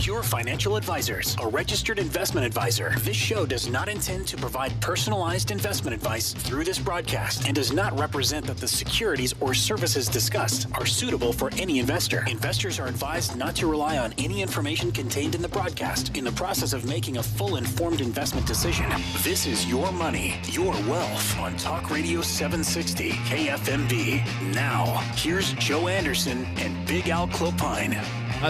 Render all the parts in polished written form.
Pure Financial Advisors, a registered investment advisor. This show does not intend to provide personalized investment advice through this broadcast and does not represent that the securities or services discussed are suitable for any investor. Investors are advised not to rely on any information contained in the broadcast in the process of making a full informed investment decision. This is Your Money, Your Wealth on Talk Radio 760 KFMB. Now, here's Joe Anderson and Big Al Clopine.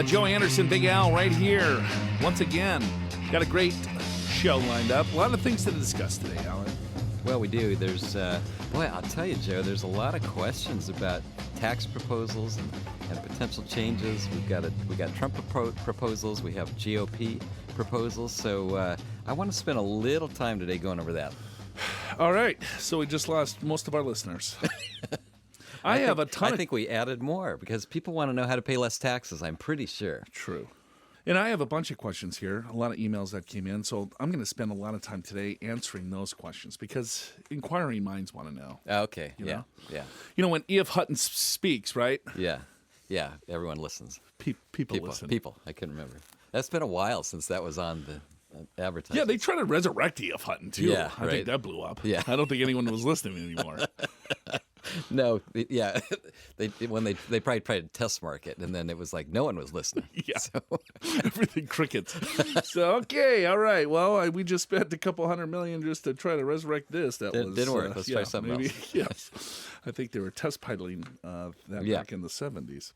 Joe Anderson, Big Al, right here. Once again, got a great show lined up. A lot of things to discuss today, Alan. Well, we do. There's, boy, I'll tell you, Joe, there's a lot of questions about tax proposals and potential changes. We got Trump proposals. We have GOP proposals. So I want to spend a little time today going over that. All right. So we just lost most of our listeners. I think we added more because people want to know how to pay less taxes, I'm pretty sure. True. And I have a bunch of questions here, a lot of emails that came in. So I'm going to spend a lot of time today answering those questions because inquiring minds want to know. Okay. Yeah. Yeah. You know, when E.F. Hutton speaks, right? Yeah. Yeah. Everyone listens. People listen. People. I couldn't remember. That's been a while since that was on the advertising. Yeah, they try to resurrect E.F. Hutton, too. Yeah, I think that blew up. Yeah. I don't think anyone was listening anymore. No, yeah, they probably tried to test market, and then it was like no one was listening. Yeah, so. Everything crickets. So okay, all right. Well, we just spent a couple $100 million just to try to resurrect this. That didn't work. Let's try something else. Yes, I think they were test piloting that back in the 70s.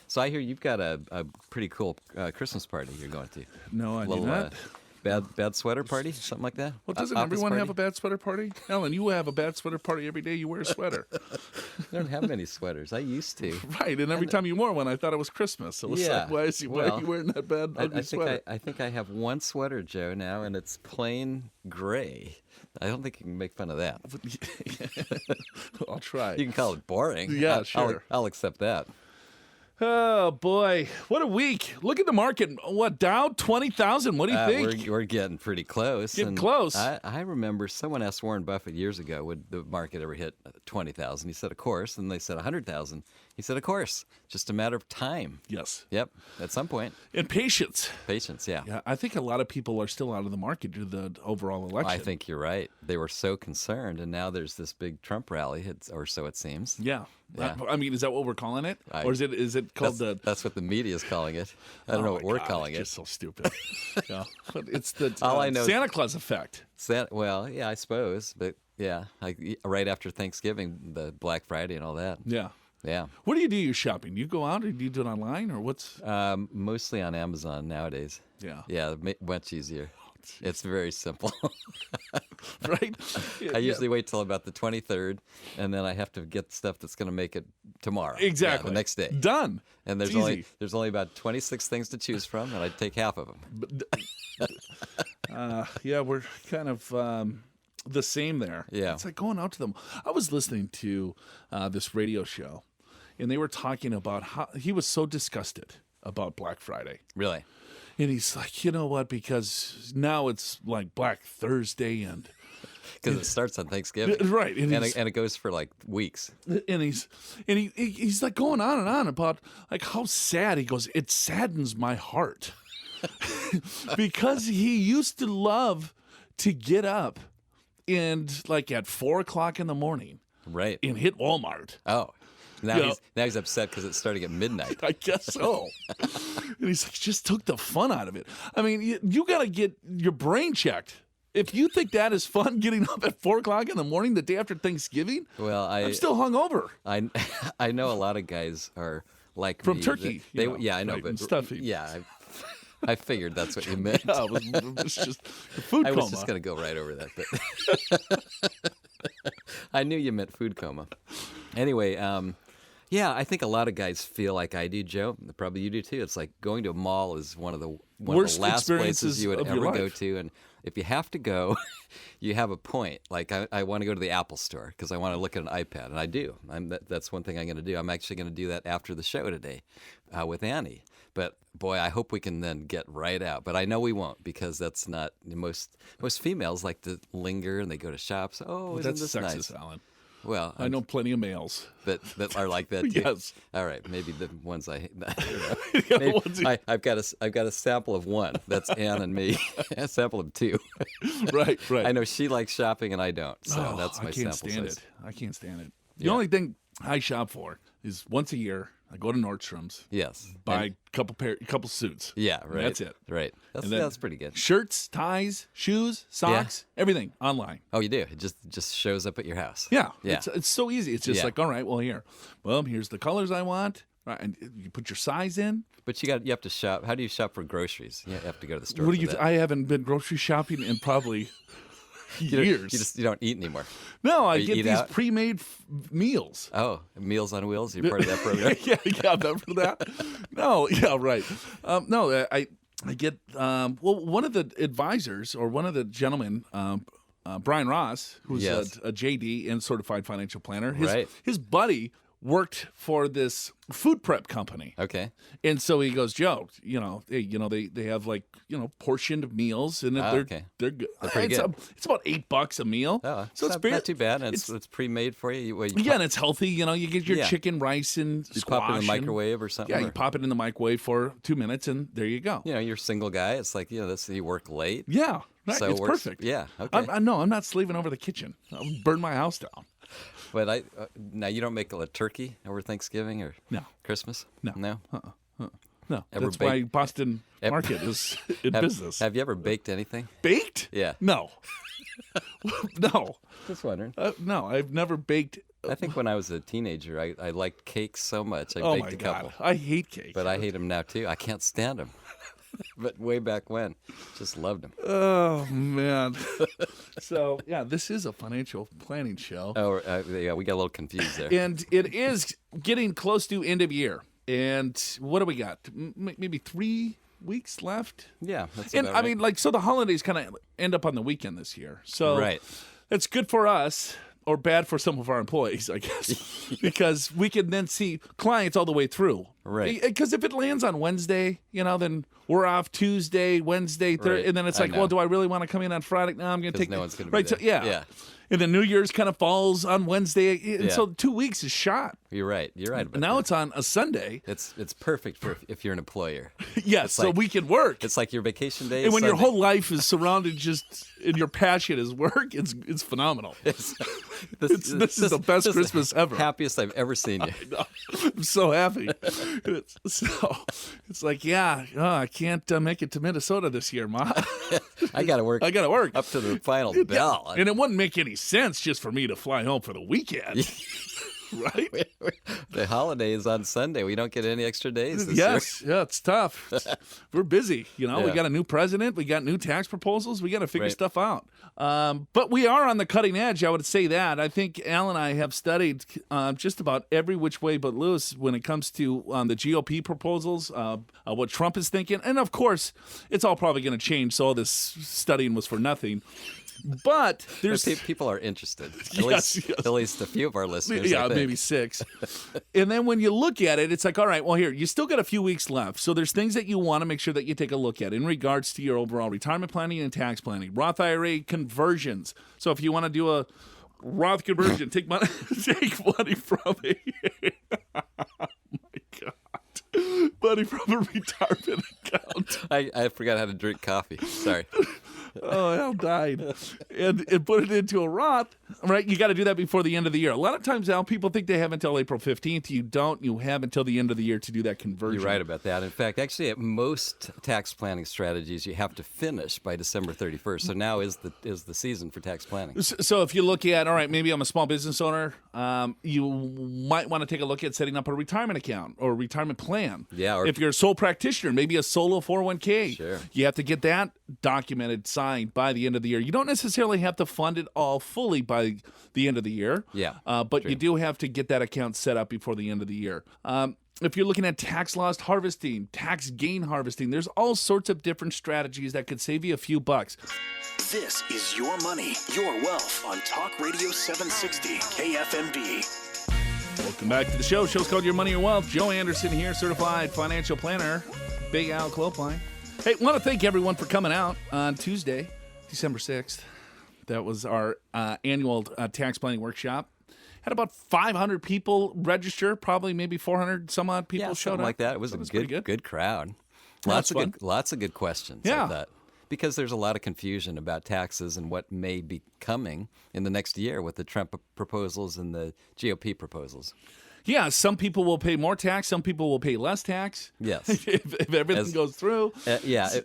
So I hear you've got a pretty cool Christmas party you're going to. No, I do not. Bad sweater party, something like that? Well, doesn't everyone have a bad sweater party? Alan, you have a bad sweater party every day you wear a sweater. I don't have many sweaters. I used to. Right, and every time you wore one, I thought it was Christmas. So it's like, why are you wearing that bad, ugly sweater? I think I have one sweater, Joe, now, and it's plain gray. I don't think you can make fun of that. I'll try. You can call it boring. Yeah, sure. I'll accept that. Oh, boy. What a week. Look at the market. What, Dow? 20,000? What do you think? We're getting pretty close. Close. I remember someone asked Warren Buffett years ago, would the market ever hit 20,000? He said, of course. And they said 100,000. He said, of course. Just a matter of time. Yes. Yep. At some point. And patience. Patience, yeah. Yeah, I think a lot of people are still out of the market due to the overall election. I think you're right. They were so concerned, and now there's this big Trump rally, or so it seems. Yeah. I mean, is that what we're calling it? Or is it called That's what the media is calling it. I don't know what we're calling it. It's so stupid. Yeah. It's the All I know Santa Claus effect. Well, yeah, I suppose. But, yeah, right after Thanksgiving, the Black Friday and all that. Yeah. Yeah. What do you do? You shopping? Do you go out or do you do it online or what's? Mostly on Amazon nowadays. Yeah. Yeah, much easier. It's very simple. Right? I usually wait till about the 23rd, and then I have to get stuff that's going to make it tomorrow. Exactly. The next day. Done. And there's only about 26 things to choose from, and I take half of them. Yeah, we're kind of the same there. Yeah. It's like going out to them. I was listening to this radio show, and they were talking about how he was so disgusted about Black Friday. Really? And he's like, you know what? Because now it's like Black Thursday and because it starts on Thanksgiving, right? And it goes for like weeks. And he's like going on and on about like how sad. He goes, it saddens my heart because he used to love to get up and like at 4:00 in the morning, right, and hit Walmart. Oh. Now he's upset because it's starting at midnight. I guess so. And he's like, just took the fun out of it. I mean, you got to get your brain checked. If you think that is fun, getting up at 4:00 in the morning the day after Thanksgiving, well, I'm still hungover. I know a lot of guys are like from me. Turkey. I know, right, but stuffy. Yeah, I figured that's what you meant. Yeah, it was just food coma. I was just going to go right over that, but I knew you meant food coma. Anyway, yeah, I think a lot of guys feel like I do, Joe. Probably you do too. It's like going to a mall is one of the last places you would ever go to, and if you have to go, you have a point. Like I want to go to the Apple store because I want to look at an iPad, and I do. That's one thing I'm going to do. I'm actually going to do that after the show today with Annie. But boy, I hope we can then get right out. But I know we won't because that's not most females like to linger and they go to shops. Oh, isn't this sexist, nice? Alan. Well, I know plenty of males that are like that too. Yes. All right, maybe the ones I don't know. Yeah, Maybe ones you- I've got a sample of one. That's Ann and me. A sample of two. Right. I know she likes shopping and I don't. So Oh, that's my I can't sample stand size. it. I can't stand it. The Yeah. only thing I shop for is once a year. I go to Nordstrom's, Yes. buy a couple suits. Yeah, And right. that's it. Right. That's And then that's pretty good. Shirts, ties, shoes, socks, everything online. Oh, you do? It just shows up at your house. Yeah, Yeah. It's so easy. It's just Yeah. like, all right, well, here's the colors I want. Right, and you put your size in. But you have to shop. How do you shop for groceries? You have to go to the store. What do for you? that. I haven't been grocery shopping in probably years. You don't eat anymore. No, I you get eat these out? pre-made meals. Oh, Meals on Wheels. You're part of that program. yeah, remember that? No, yeah, right. No, I get one of the advisors or one of the gentlemen, Brian Ross, who's Yes. a JD and certified financial planner. Right. His buddy worked for this food prep company. Okay. And so he goes, Joe, they have like, portioned meals and they're okay. they're good. They're pretty it's good. it's about $8 a meal. Oh, so it's not too bad. And it's pre-made for you. Yeah, and it's healthy. You get your Yeah. chicken, rice, and You squash. pop it in the and- microwave or something. Yeah, you or- pop it in the microwave for 2 minutes, and there you go. you're a single guy. It's like you work late. Yeah, right. So It's it works- perfect. yeah, okay. I'm not slaving over the kitchen. I'll burn my house down. But now you don't make a turkey over Thanksgiving or No. Christmas. No. No. No, Ever that's why baked- Boston Market is in business. Have you ever baked anything? Baked? Yeah. No. No. Just wondering. No, I've never baked. I think when I was a teenager, I liked cakes so much. I Oh baked my a God, couple. I hate cake. But I hate them now too. I can't stand them. But way back when, just loved them. Oh man. So yeah, this is a financial planning show. Oh, yeah, we got a little confused there. And it is getting close to end of year. And what do we got? Maybe 3 weeks left? Yeah, that's And about I right. mean, so the holidays kind of end up on the weekend this year. So Right. it's good for us or bad for some of our employees, I guess, because we can then see clients all the way through. Right. Because if it lands on Wednesday, then we're off Tuesday, Wednesday, Thursday, Right. and then it's I like, know. well, do I really want to come in on Friday? No, I'm going to 'Cause take no one's gonna be right. there. So, yeah. Yeah. And then New Year's kind of falls on Wednesday, and Yeah. so 2 weeks is shot. You're right. You're right about Now that. it's on a Sunday. It's perfect for if you're an employer. Yes, so like- we can work. It's like your vacation day. And is when your Sunday. whole life is surrounded just in your passion is work, it's phenomenal. This this is the best Christmas ever. Happiest I've ever seen you. I'm so happy. It's like, I can't make it to Minnesota this year, Ma. I got to work. I got to work. up to the final bell. And it wouldn't make any sense just for me to fly home for the weekend. Right? The holiday is on Sunday. We don't get any extra days this year. Yes, yeah, it's tough. We're busy. We Yeah. got a new president. We got new tax proposals. We got to figure Right. stuff out. But we are on the cutting edge. I would say that. I think Al and I have studied just about every which way but loose when it comes to the GOP proposals, what Trump is thinking, and of course, it's all probably going to change. So all this studying was for nothing. But there's People are interested. Yes. At least a few of our listeners. yeah, I think. maybe 6. And then when you look at it, it's like, all right, well, here, you still got a few weeks left. So there's things that you want to make sure that you take a look at in regards to your overall retirement planning and tax planning. Roth IRA conversions. So if you want to do a Roth conversion, take money from a money from a retirement account. I forgot how to drink coffee. Sorry. Oh, Al died. And put it into a Roth, right? You got to do that before the end of the year. A lot of times, Al, people think they have until April 15th. You don't. You have until the end of the year to do that conversion. You're right about that. In fact, actually, at most tax planning strategies, you have to finish by December 31st. So now is the season for tax planning. So if you look at, all right, maybe I'm a small business owner, you might want to take a look at setting up a retirement account or retirement plan. Yeah, or- if you're a sole practitioner, maybe a solo 401k. Sure. You have to get that documented, signed by the end of the year. You don't necessarily have to fund it all fully by the end of the year. Yeah, but true. you do have to get that account set up before the end of the year. If you're looking at tax loss harvesting, tax gain harvesting, there's all sorts of different strategies that could save you a few bucks. This is Your Money, Your Wealth on Talk Radio 760 KFMB. Welcome back to the show. Show's called Your Money, Your Wealth. Joe Anderson here, certified financial planner. Big Alan Clopine. Hey, want to thank everyone for coming out on Tuesday, December 6th. That was our annual tax planning workshop. had about 500 people register, probably maybe 400 some odd people showed something up. like that. It was So a pretty good crowd. That's fun. Lots of good questions. Yeah. I thought. Because there's a lot of confusion about taxes and what may be coming in the next year with the Trump proposals and the GOP proposals. Yeah, some people will pay more tax. Some people will pay less tax. Yes. if everything goes through.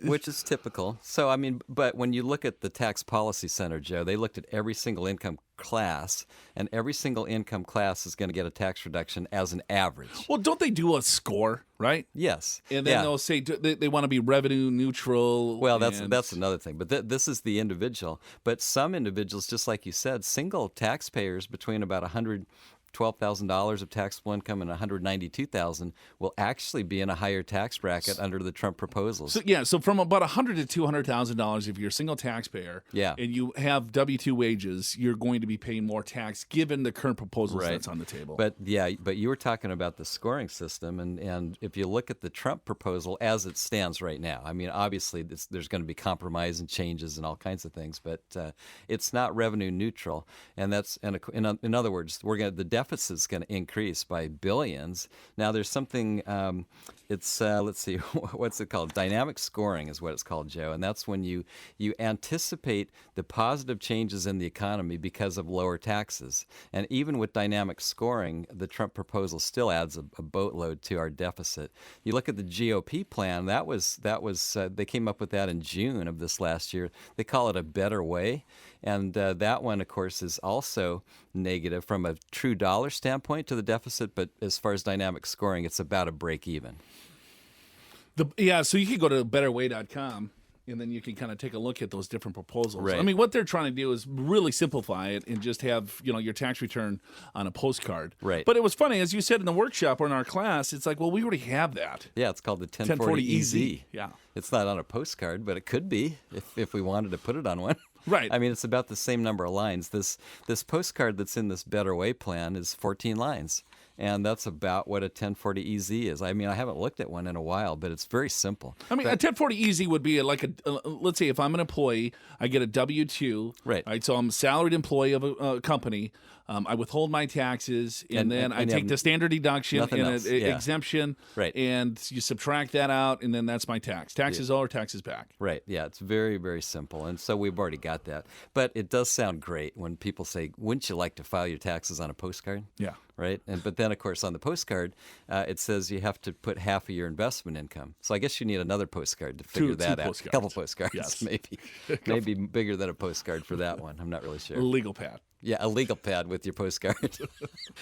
Which is typical. So, I mean, but when you look at the Tax Policy Center, Joe, they looked at every single income class, and every single income class is going to get a tax reduction as an average. Well, don't they do a score, right? Yes. And then they'll say they want to be revenue neutral. Well, that's another thing. But this is the individual. But some individuals, just like you said, single taxpayers between about $112,000 of taxable income and $192,000 will actually be in a higher tax bracket under the Trump proposals. So from about $100,000 to $200,000, if you're a single taxpayer, and you have W-2 wages, you're going to be paying more tax given the current proposals that's on the table. But you were talking about the scoring system, and if you look at the Trump proposal as it stands right now, I mean, obviously there's going to be compromise and changes and all kinds of things, but it's not revenue neutral, and that's in other words, the deficit's going to increase by billions. Now, there's something, let's see, what's it called? Dynamic scoring is what it's called, Joe. And that's when you anticipate the positive changes in the economy because of lower taxes. And even with dynamic scoring, the Trump proposal still adds a boatload to our deficit. You look at the GOP plan, that was they came up with that in June of this last year. They call it a better way. And that one, of course, is also negative from a true dollar standpoint to the deficit, but as far as dynamic scoring, it's about a break even. So you can go to betterway.com, and then you can kind of take a look at those different proposals. Right. I mean, what they're trying to do is really simplify it and just have your tax return on a postcard. Right. But it was funny, as you said in the workshop or in our class, it's like, well, we already have that. Yeah, it's called the 1040 EZ. Yeah. It's not on a postcard, but it could be if we wanted to put it on one. Right. I mean, it's about the same number of lines. This postcard that's in this Better Way plan is 14 lines, and that's about what a 1040 EZ is. I mean, I haven't looked at one in a while, but it's very simple. I mean, a 1040 EZ would be like let's say if I'm an employee, I get a W-2. Right. So I'm a salaried employee of a company. I withhold my taxes, and then I take the standard deduction and an exemption, and you subtract that out, and then that's my tax. Taxes or taxes back. Right, yeah, it's very, very simple, and so we've already got that. But it does sound great when people say, wouldn't you like to file your taxes on a postcard? Yeah. Right? But then, of course, on the postcard, it says you have to put half of your investment income. So I guess you need another postcard to figure that out. A couple postcards, maybe bigger than a postcard for that one. I'm not really sure. A legal pad. Yeah, a legal pad with your postcard.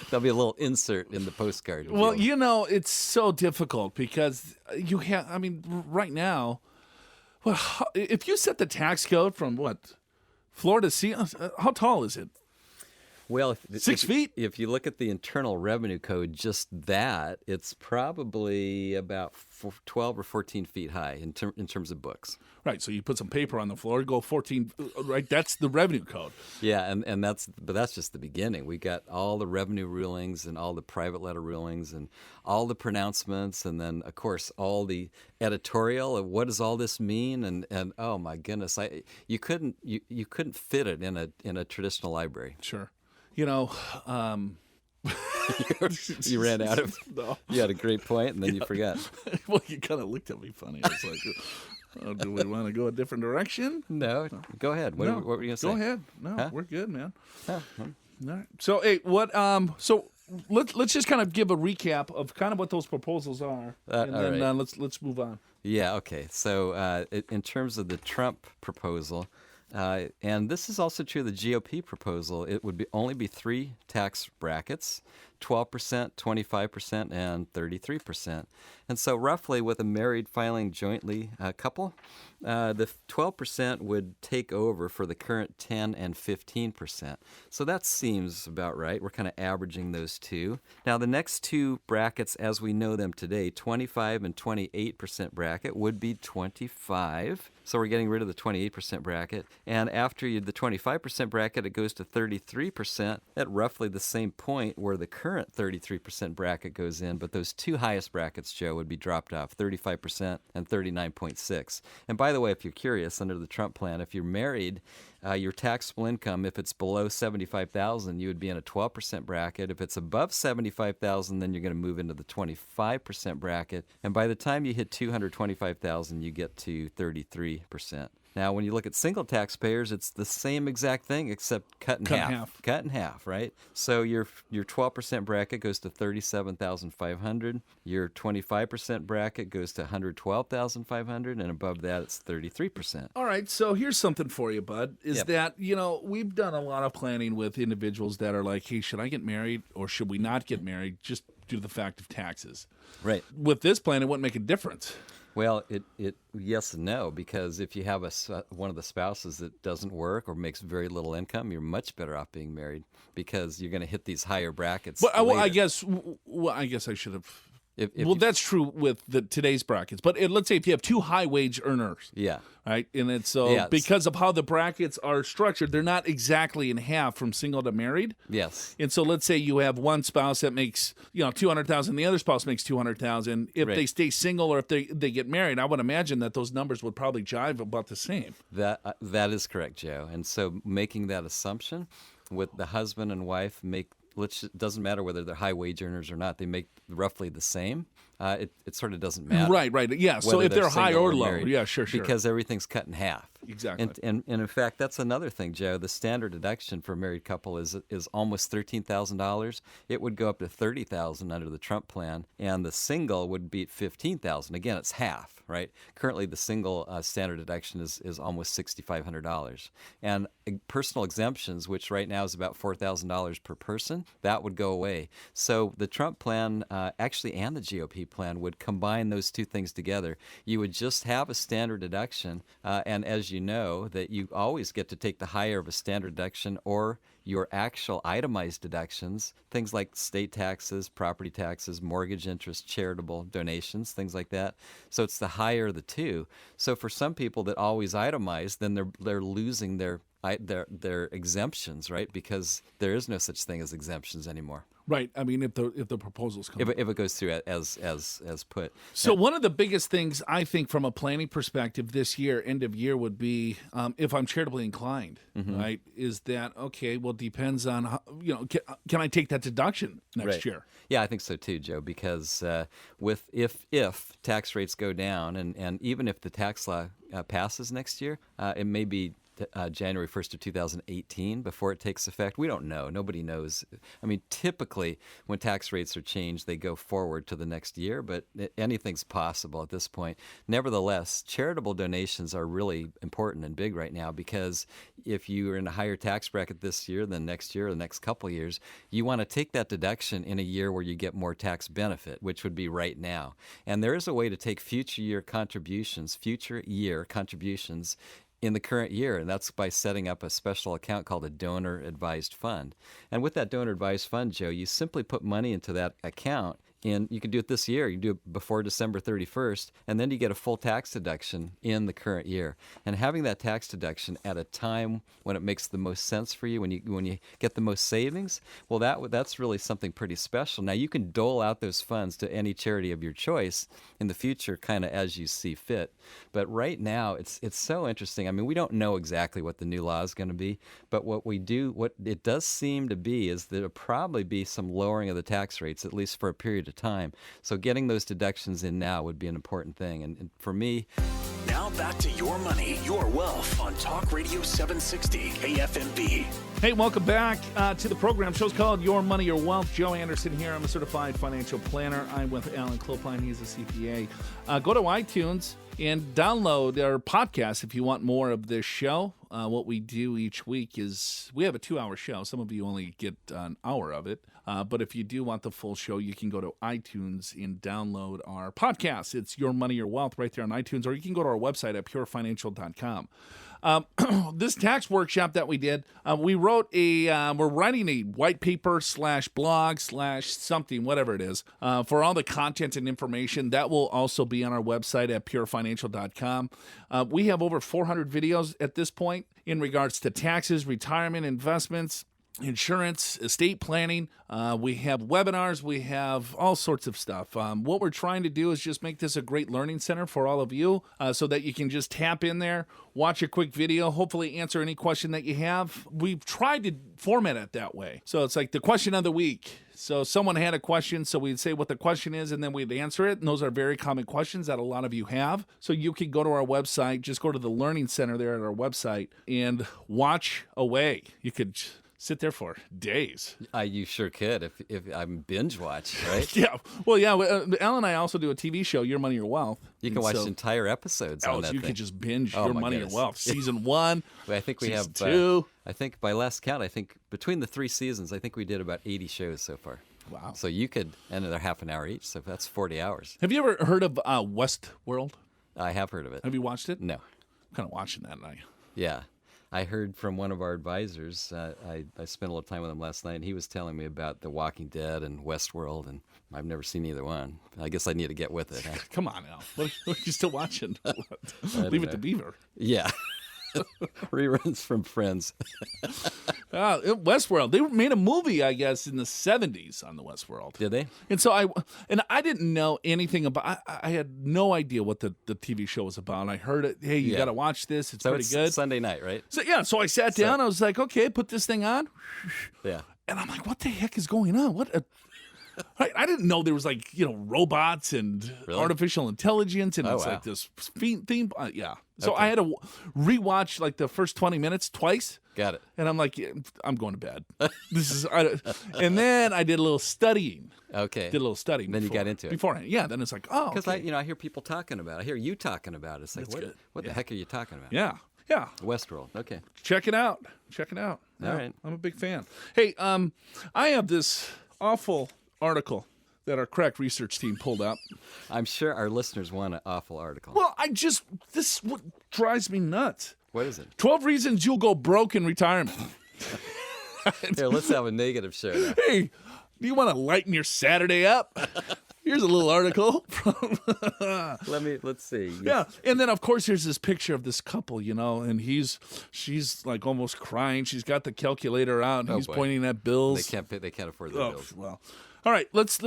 There'll be a little insert in the postcard. Well, it's so difficult because you have, I mean, right now, if you set the tax code from floor to ceiling, how tall is it? Well, 6 feet? If you look at the Internal Revenue Code, just that, it's probably about 12 or 14 feet high in terms of books. Right, so you put some paper on the floor, go 14, right? That's the revenue code. Yeah, and that's just the beginning. We got all the revenue rulings and all the private letter rulings and all the pronouncements, and then of course all the editorial of what does all this mean, and oh my goodness, you couldn't fit it in a traditional library. Sure. You ran out of. No. You had a great point, and then you forgot. Well, you kind of looked at me funny. I was like, do we want to go a different direction? No. Go ahead. What were you going to say? Go ahead. No, Huh? We're good, man. Huh? All right. So, hey, So let's just kind of give a recap of kind of what those proposals are, and then right. let's move on. Yeah. Okay. So, in terms of the Trump proposal. And this is also true of the GOP proposal. It would only be 3 tax brackets, 12%, 25%, and 33%. And so roughly with a married filing jointly couple, the 12% would take over for the current 10 and 15%. So that seems about right. We're kind of averaging those two. Now the next 2 brackets as we know them today, 25 and 28% bracket would be 25. So we're getting rid of the 28% bracket. And after the 25% bracket, it goes to 33% at roughly the same point where the current 33% bracket goes in. But those 2 highest brackets, Joe, would be dropped off, 35% and 39.6. And by the way, if you're curious, under the Trump plan, if you're married your taxable income, if it's below $75,000, you would be in a 12% bracket. If it's above $75,000, then you're going to move into the 25% bracket. And by the time you hit $225,000, you get to 33%. Now, when you look at single taxpayers, it's the same exact thing except cut in half. Cut in half, right? So your 12% bracket goes to $37,500. Your 25% bracket goes to $112,500, and above that, it's 33%. All right, so here's something for you, bud, is that, we've done a lot of planning with individuals that are like, hey, should I get married or should we not get married just due to the fact of taxes? Right. With this plan, it wouldn't make a difference. Well, it yes and no, because if you have one of the spouses that doesn't work or makes very little income, you're much better off being married because you're going to hit these higher brackets. But later. I guess I should have. That's true with today's brackets. But let's say if you have two high wage earners, right, and it's because of how the brackets are structured, they're not exactly in half from single to married. Yes. And so let's say you have one spouse that makes $200,000, the other spouse makes $200,000. If they stay single or if they get married, I would imagine that those numbers would probably jive about the same. That is correct, Joe. And so making that assumption with the husband and wife it doesn't matter whether they're high wage earners or not. They make roughly the same. It sort of doesn't matter. Right. Yeah. So if they're high or low, married, sure. Because everything's cut in half. Exactly. And in fact, that's another thing, Joe. The standard deduction for a married couple is almost $13,000. It would go up to $30,000 under the Trump plan, and the single would be $15,000. Again, it's half, right? Currently, the single standard deduction is almost $6,500. And personal exemptions, which right now is about $4,000 per person, that would go away. So the Trump plan, actually, and the GOP plan would combine those two things together. You would just have a standard deduction, and as you know, that you always get to take the higher of a standard deduction or your actual itemized deductions, things like state taxes, property taxes, mortgage interest, charitable donations, things like that. So it's the higher of the two. So for some people that always itemize, then they're losing their exemptions, right? Because there is no such thing as exemptions anymore. Right. I mean, if the proposals come, if it goes through as put. So one of the biggest things I think from a planning perspective this year, end of year, would be if I'm charitably inclined, right? Is that okay? Well, depends on how, can I take that deduction next year? Yeah, I think so too, Joe. Because if tax rates go down, and even if the tax law passes next year, it may be January 1st of 2018 before it takes effect. We don't know. Nobody knows. I mean, typically when tax rates are changed, they go forward to the next year, but anything's possible at this point. Nevertheless, charitable donations are really important and big right now because if you are in a higher tax bracket this year than next year or the next couple of years, you want to take that deduction in a year where you get more tax benefit, which would be right now. And there is a way to take future year contributions in the current year, and that's by setting up a special account called a donor-advised fund. And with that donor-advised fund, Joe, you simply put money into that account, and you can do it this year. You can do it before December 31st, and then you get a full tax deduction in the current year. And having that tax deduction at a time when it makes the most sense for you, when you get the most savings, well, that's really something pretty special. Now, you can dole out those funds to any charity of your choice in the future, kind of as you see fit. But right now, it's so interesting. I mean, we don't know exactly what the new law is going to be, but what it does seem to be is that there'll probably be some lowering of the tax rates, at least for a period of time. So getting those deductions in now would be an important thing. And for me... Now back to Your Money, Your Wealth on Talk Radio 760 KFMB. Hey, welcome back to the program. Show's called Your Money, Your Wealth. Joe Anderson here. I'm a certified financial planner. I'm with Alan Clopine. He's a CPA. Go to iTunes and download our podcast if you want more of this show. What we do each week is we have a 2-hour show. Some of you only get an hour of it. But if you do want the full show, you can go to iTunes and download our podcast. It's Your Money, Your Wealth right there on iTunes, or you can go to our website at purefinancial.com. This tax workshop that we did, we're writing a white paper /blog /something, whatever it is, for all the content and information. That will also be on our website at purefinancial.com. We have over 400 videos at this point in regards to taxes, retirement, investments, insurance, estate planning. We have webinars. We have all sorts of stuff. What we're trying to do is just make this a great learning center for all of you so that you can just tap in there, watch a quick video, hopefully answer any question that you have. We've tried to format it that way. So it's like the question of the week. So someone had a question, so we'd say what the question is, and then we'd answer it. And those are very common questions that a lot of you have. So you can go to our website, just go to the Learning Center there at our website, and watch away. You could sit there for days. You sure could if I'm binge watch, right? Yeah. Well, yeah. Alan and I also do a TV show, Your Money, Your Wealth. You can watch entire episodes on that you thing. can just binge Oh, Your my Money, goodness. Your Wealth. Season 1. Well, I think we season have 2. I think by last count, I think between the 3 seasons, I think we did about 80 shows so far. Wow. So you could, and they're half an hour each, so that's 40 hours. Have you ever heard of Westworld? I have heard of it. Have you watched it? No. I'm kind of watching that night. Yeah. I heard from one of our advisors, I spent a little time with him last night, and he was telling me about The Walking Dead and Westworld, and I've never seen either one. I guess I need to get with it. Huh? Come on now. What are you still watching? Leave it to Beaver. Yeah. Reruns from Friends. Westworld. They made a movie, I guess, in the 70s on the Westworld. Did they? And so I didn't know anything about. I had no idea what the TV show was about. I heard it. Hey, you got to watch this. It's pretty good. Sunday night, right? So yeah. So I sat down. I was like, okay, put this thing on. Yeah. And I'm like, what the heck is going on? I didn't know there was robots and artificial intelligence, and it's like this theme. Yeah. So I had to rewatch like the first 20 minutes twice. Got it. And I'm like, I'm going to bed. And then I did a little studying. Okay. Did a little studying. Then you got into it beforehand. Yeah. Then it's like, oh, because okay. I hear people talking about it. I hear you talking about it. It's like, what the heck are you talking about? Yeah. Yeah. Westworld. Okay. Check it out. Check it out. All right. I'm a big fan. Hey, I have this awful article that our crack research team pulled up. I'm sure our listeners want an awful article. Well, this is what drives me nuts. What is it? 12 reasons you'll go broke in retirement. Here, let's have a negative show now. Hey, do you want to lighten your Saturday up? Here's a little article from Let's see. Yeah. And then of course here's this picture of this couple, and she's like almost crying. She's got the calculator out and he's pointing at bills. They can't afford their bills. Well. All right, let's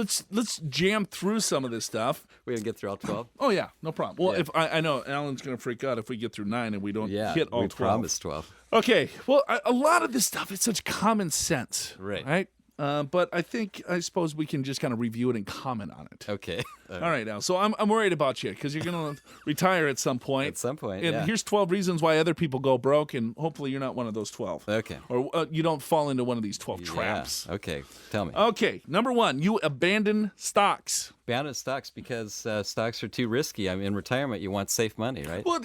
jam through some of this stuff. We're gonna get through all 12. Oh yeah, no problem. Well, if I know Alan's gonna freak out if we get through 9 and we don't hit all 12. We promised 12. Okay. Well, a lot of this stuff is such common sense, right? But I suppose we can just kind of review it and comment on it. Okay. All right, Al. So I'm worried about you because you're going to retire at some point. At some point, and here's 12 reasons why other people go broke, and hopefully you're not one of those 12. Okay. Or you don't fall into one of these 12 traps. Okay. Tell me. Okay. Number 1, you abandon stocks. Abandon stocks because stocks are too risky. I mean, in retirement, you want safe money, right? Well,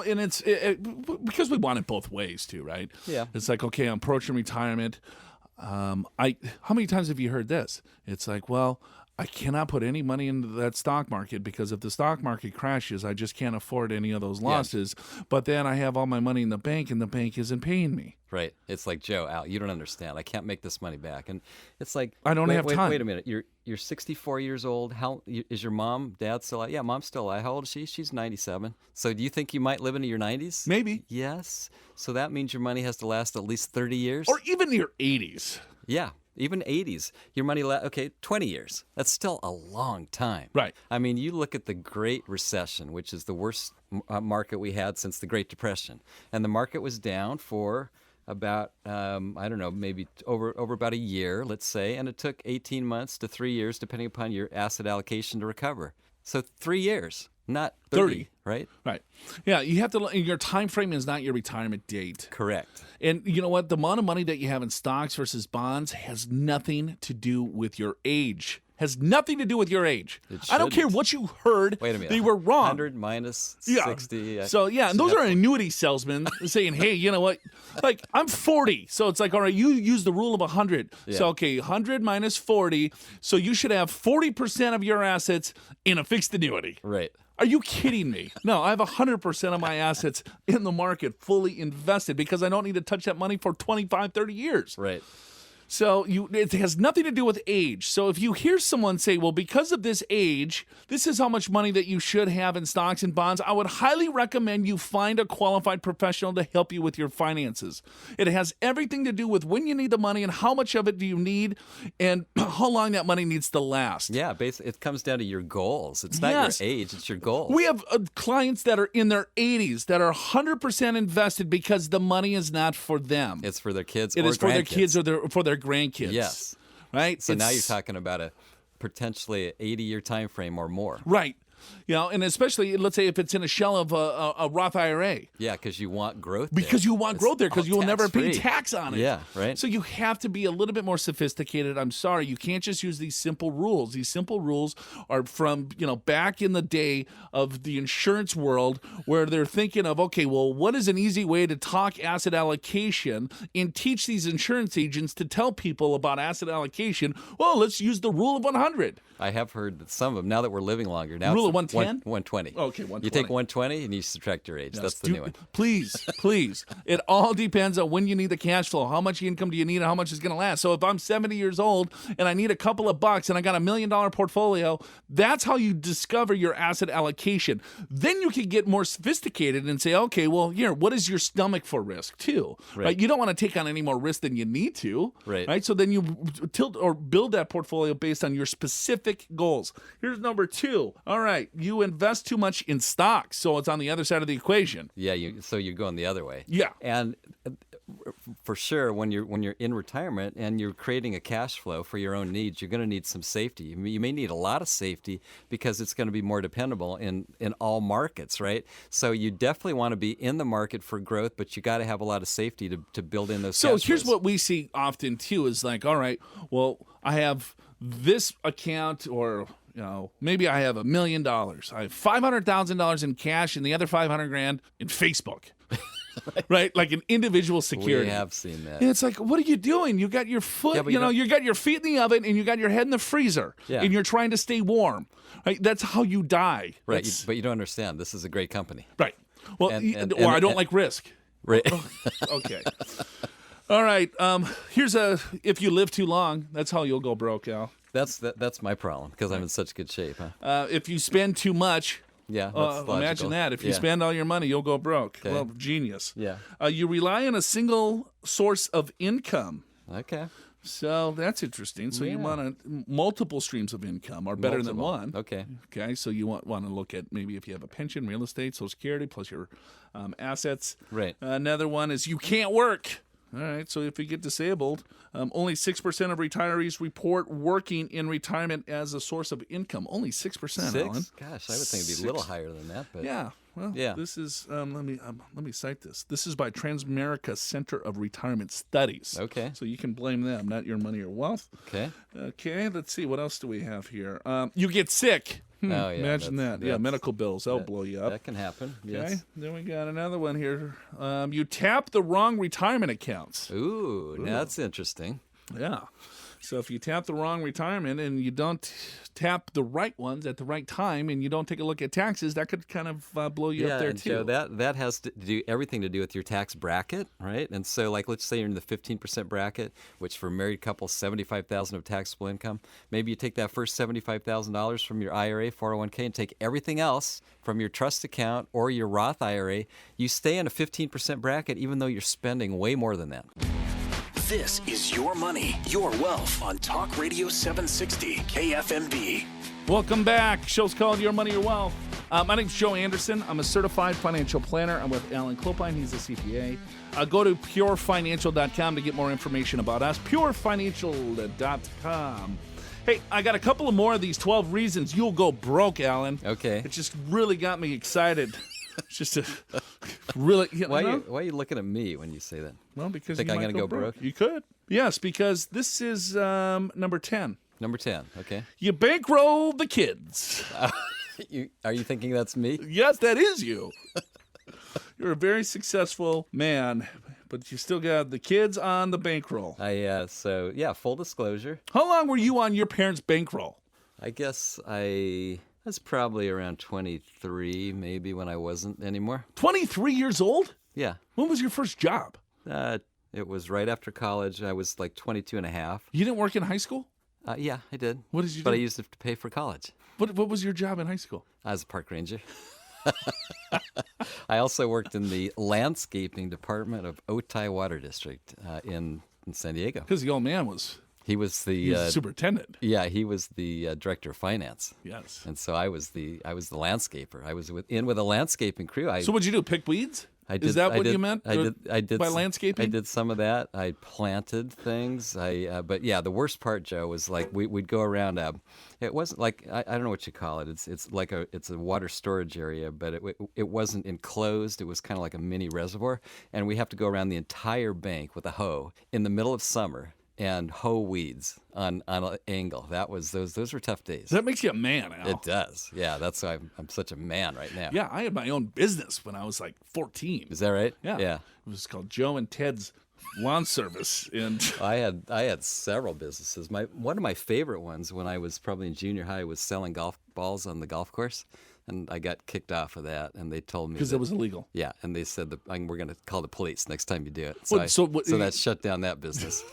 and it's because we want it both ways too, right? Yeah. It's like, okay, I'm approaching retirement. How many times have you heard this? It's like, well, I cannot put any money into that stock market because if the stock market crashes, I just can't afford any of those losses. Yeah. But then I have all my money in the bank and the bank isn't paying me. Right. It's like, Joe, Al, you don't understand. I can't make this money back. And it's like, I don't have time. Wait a minute. You're 64 years old. How is your mom, dad still alive? Yeah, mom's still alive. How old is she? She's 97. So do you think you might live into your 90s? Maybe. Yes. So that means your money has to last at least 30 years? Or even your 80s. Yeah. Even 80s, your money, 20 years. That's still a long time. Right. I mean, you look at the Great Recession, which is the worst market we had since the Great Depression. And the market was down for about, maybe over about a year, let's say. And it took 18 months to 3 years, depending upon your asset allocation, to recover. So 3 years. Not 30, right? Right. Yeah, you have to. Your time frame is not your retirement date. Correct. And you know what? The amount of money that you have in stocks versus bonds has nothing to do with your age. Has nothing to do with your age. I don't care what you heard. Wait a minute. They were wrong. 100 minus 60. So, and those are annuity salesmen saying, hey, you know what? Like, I'm 40. So it's like, all right, you use the rule of 100. Yeah. So, okay, 100 minus 40. So you should have 40% of your assets in a fixed annuity. Right. Are you kidding me? No, I have 100% of my assets in the market fully invested because I don't need to touch that money for 25, 30 years. Right. So it has nothing to do with age. So if you hear someone say, well, because of this age, this is how much money that you should have in stocks and bonds, I would highly recommend you find a qualified professional to help you with your finances. It has everything to do with when you need the money and how much of it do you need and how long that money needs to last. Yeah, basically, it comes down to your goals. It's not Yes. your age, it's your goals. We have clients that are in their 80s that are 100% invested because the money is not for them. It's for their kids It or is for their grandkids. kids or for their grandkids. Yes. Right? So now you're talking about a potentially 80-year time frame or more. Right. And especially, let's say if it's in a shell of a Roth IRA. Yeah, because you want growth Because there. you want It's growth there because all you will never pay tax-free. tax on it. Yeah, right. So you have to be a little bit more sophisticated. I'm sorry. You can't just use these simple rules. These simple rules are from, back in the day of the insurance world where they're thinking of, okay, well, what is an easy way to talk asset allocation and teach these insurance agents to tell people about asset allocation? Well, let's use the rule of 100. I have heard that some of them, now that we're living longer, now Rule it's of 110? 120. Okay, 120. You take 120 and you subtract your age. That's the new one. Please. It all depends on when you need the cash flow. How much income do you need and how much is going to last? So if I'm 70 years old and I need a couple of bucks and I got $1 million portfolio, that's how you discover your asset allocation. Then you can get more sophisticated and say, okay, well, here, what is your stomach for risk too? Right? You don't want to take on any more risk than you need to. Right. So then you tilt or build that portfolio based on your specific goals. Here's number 2. All right, you invest too much in stocks, so it's on the other side of the equation. Yeah, so you're going the other way. Yeah. And for sure, when you're in retirement and you're creating a cash flow for your own needs, you're going to need some safety. You may need a lot of safety because it's going to be more dependable in all markets, right? So you definitely want to be in the market for growth, but you got to have a lot of safety to build in those. So cash here's flows. what we see often too is like, all right, well, I have this account or maybe I have $1 million. I have $500,000 in cash and the other $500,000 in Facebook. Right? Like an individual security. We have seen that. And it's like, what are you doing? You got your foot, but you got your feet in the oven and you got your head in the freezer. Yeah. And you're trying to stay warm. Right? That's how you die. Right, but you don't understand. This is a great company. Right. Well, or I don't like risk. Right. Okay. All right. Here's if you live too long, that's how you'll go broke, Al. That's my problem because I'm in such good shape. Huh? If you spend too much, Yeah, that's logical. imagine that. If you Yeah. spend all your money, you'll go broke. Okay. Well, genius. Yeah. You rely on a single source of income. Okay. So that's interesting. So you Yeah. want multiple streams of income are better than Multiple. one. Okay. Okay. So you want to look at maybe if you have a pension, real estate, Social Security, plus your assets. Right. Another one is you can't work. All right. So if you get disabled, only 6% of retirees report working in retirement as a source of income. Only 6%, Alan. Gosh, I would think it'd be a little higher than that. But Yeah. Well, Yeah. this is let me cite this. This is by Transamerica Center of Retirement Studies. Okay. So you can blame them, not your money or wealth. Okay. Okay. Let's see. What else do we have here? You get sick. Oh, yeah, Imagine that. Yeah, that's- medical bills. That'll blow you up. That can happen. Okay. Yes. Then we got another one here. You tap the wrong retirement accounts. Ooh, now that's interesting. Yeah. So if you tap the wrong retirement and you don't tap the right ones at the right time and you don't take a look at taxes, that could kind of blow you up there and too. Joe, that has to do everything to do with your tax bracket, right? And so, like, let's say you're in the 15% bracket, which for married couples, $75,000 of taxable income. Maybe you take that first $75,000 from your IRA, 401k, and take everything else from your trust account or your Roth IRA. You stay in a 15% bracket, even though you're spending way more than that. This is Your Money, Your Wealth on Talk Radio 760 KFMB. Welcome back. Show's called Your Money, Your Wealth. My name's Joe Anderson. I'm a certified financial planner. I'm with Alan Clopine. He's a CPA. Go to purefinancial.com to get more information about us. Purefinancial.com. Hey, I got a couple of more of these 12 reasons you'll go broke, Alan. Okay. It just really got me excited. It's just a really. Why are you looking at me when you say that? Well, because Think you I'm might gonna go broke? You could. Yes, because this is number 10. Number 10, okay. You bankroll the kids. Are you thinking that's me? Yes, that is you. You're a very successful man, but you still got the kids on the bankroll. So, full disclosure. How long were you on your parents' bankroll? I guess I was probably around 23, maybe, when I wasn't anymore. 23 years old? Yeah. When was your first job? In It was right after college. I was like 22 and a half. You didn't work in high school? Yeah, I did. What did you do? But I used it to pay for college. What was your job in high school? I was a park ranger. I also worked in the landscaping department of Otay Water District in San Diego. Because the old man was He was the superintendent. Yeah, he was the director of finance. Yes. And so I was the landscaper. I was with a landscaping crew. So what'd you do? Pick weeds? I did, Is that I what did, you meant? I did by s- landscaping? I did some of that. I planted things. But yeah, the worst part, Joe, was like we'd go around. It wasn't like I don't know what you call it. It's like it's a water storage area, but it wasn't enclosed. It was kind of like a mini reservoir, and we have to go around the entire bank with a hoe in the middle of summer and hoe weeds on an angle. Those were tough days. That makes you a man, Al. It does. Yeah, that's why I'm such a man right now. Yeah, I had my own business when I was like 14. Is that right? Yeah. Yeah. It was called Joe and Ted's Lawn Service. And I had several businesses. One of my favorite ones when I was probably in junior high was selling golf balls on the golf course, and I got kicked off of that. And they told me because it was illegal. Yeah, and they said we're going to call the police next time you do it. So that shut down that business.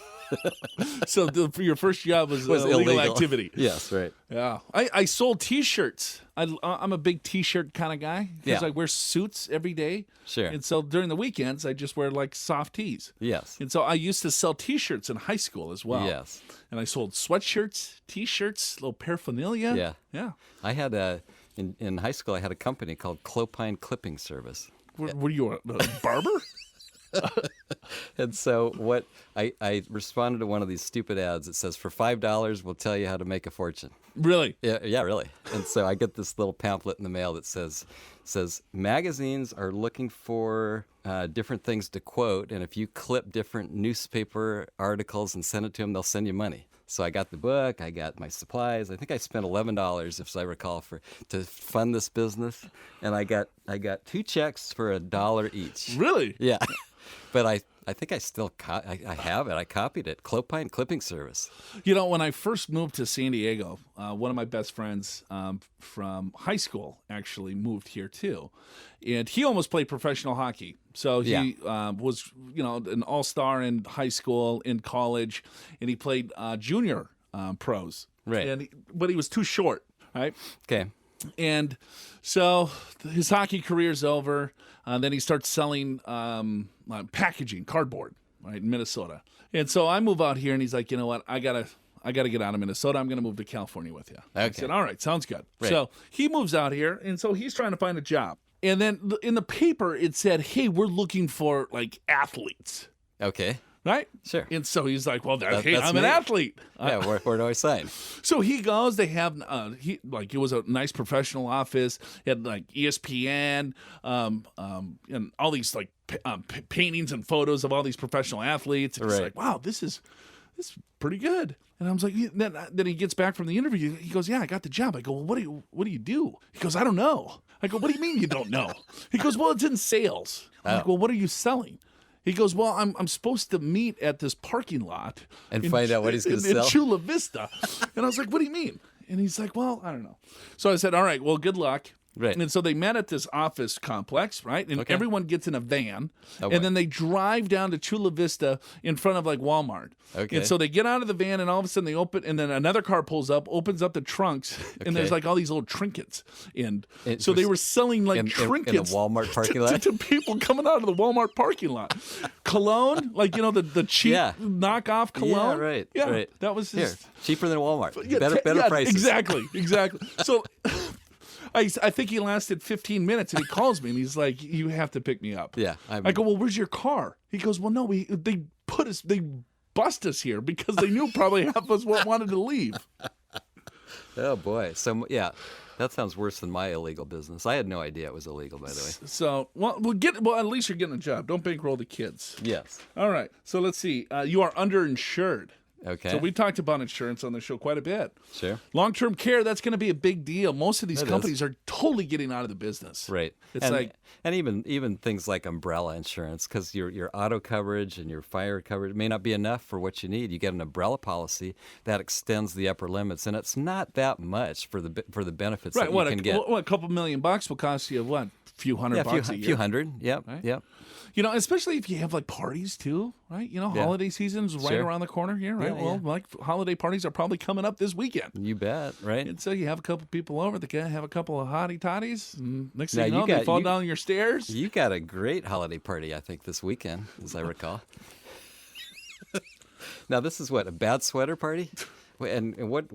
So your first job was illegal illegal activity. Yes, right. Yeah, I sold T-shirts. I'm a big T-shirt kind of guy because Yeah. I wear suits every day. Sure. And so during the weekends, I just wear like soft tees. Yes. And so I used to sell T-shirts in high school as well. Yes. And I sold sweatshirts, T-shirts, little paraphernalia. Yeah. Yeah. I had in high school I had a company called Clopine Clipping Service. Were you a barber? And so what I responded to one of these stupid ads that says, for $5 we'll tell you how to make a fortune. Really? Yeah, really. And so I get this little pamphlet in the mail that says magazines are looking for different things to quote, and if you clip different newspaper articles and send it to them, they'll send you money. So I got the book, I got my supplies. I think I spent $11, if I recall, to fund this business, and I got 2 checks for $1 each. Really? Yeah, but I think I still I have it. I copied it. Clopine Clipping Service. You know, when I first moved to San Diego, one of my best friends from high school actually moved here too, and he almost played professional hockey. So he was, an all-star in high school, in college, and he played junior pros. Right. But he was too short. Right. Okay. And so his hockey career's over. Then he starts selling packaging, cardboard, right, in Minnesota. And so I move out here, and he's like, you know what? I gotta get out of Minnesota. I'm gonna move to California with you. Okay. I said, all right, sounds good. Right. So he moves out here, and so he's trying to find a job. And then in the paper, it said, hey, we're looking for like athletes. Okay. Right? Sure. And so he's like, well, hey, that's I'm an me. athlete. Yeah, where do I sign? So he goes. They have it was a nice professional office. He had like ESPN, and all these like paintings and photos of all these professional athletes. And It's Right. like, wow, this is pretty good. And I was like, then he gets back from the interview. He goes, yeah, I got the job. I go, well, what do you do? He goes, I don't know. I go, what do you mean you don't know? He goes, well, it's in sales. I'm like, well, what are you selling? He goes, well, I'm supposed to meet at this parking lot And find out what he's gonna in sell? Chula Vista. And I was like, what do you mean? And he's like, well, I don't know. So I said, all right, well, good luck. Right. And so they met at this office complex, right? And Okay. everyone gets in a van, Oh, boy. and then they drive down to Chula Vista in front of like Walmart. Okay. And so they get out of the van, and all of a sudden they open, and then another car pulls up, opens up the trunks, and there's Okay. like all these little trinkets. And It so they was were selling like in the trinkets Walmart parking lot? to people coming out of the Walmart parking lot. Cologne, like the cheap Yeah. knockoff cologne. Yeah, right. Yeah, right. that was Here, his. cheaper than Walmart. Yeah, better yeah, prices. Exactly. So I think he lasted 15 minutes, and he calls me, and he's like, you have to pick me up. Yeah, I go, well, where's your car? He goes, well, no, they bust us here because they knew probably half of us wanted to leave. Oh boy. So yeah, that sounds worse than my illegal business. I had no idea it was illegal, by the way. So, well, at least you're getting a job. Don't bankroll the kids. Yes. All right. So let's see. You are underinsured. Okay. So we talked about insurance on the show quite a bit. Sure. Long-term care, that's going to be a big deal. Most of these It companies are totally getting out of the business. Right. It's and even things like umbrella insurance, because your auto coverage and your fire coverage may not be enough for what you need. You get an umbrella policy that extends the upper limits, and it's not that much for the benefits right. that What you can get. a couple $1,000,000 will cost you what? A few $100 a year. few hundred. Yep. Right? Yep. You know, especially if you have like parties too, Right? You know, Yeah. holiday season's right Sure. around the corner here, right? Yeah, Well, yeah. like holiday parties are probably coming up this weekend. You bet, right? And so you have a couple people over, they have a couple of hottie toddies, and next Now thing you know, you they got- fall you- down your stairs. You got a great holiday party, I think, this weekend, as I recall. Now, this is what, a bad sweater party? Wait, and what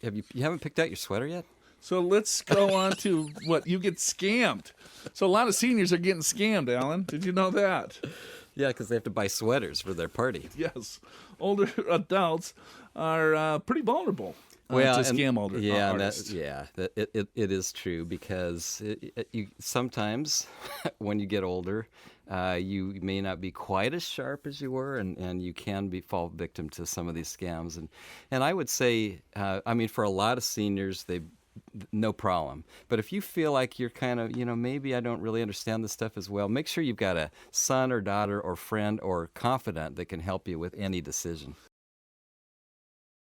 have you haven't picked out your sweater yet? So let's go on to what you get scammed. So a lot of seniors are getting scammed, Alan. Did you know that? Yeah, because they have to buy sweaters for their party. Yes. Older adults are pretty vulnerable to and- scam artists. artists. It is true because you sometimes when you get older, you may not be quite as sharp as you were, and you can fall victim to some of these scams. And I would say, I mean, for a lot of seniors, no problem. But if you feel like you're kind of, maybe I don't really understand this stuff as well, make sure you've got a son or daughter or friend or confidant that can help you with any decision.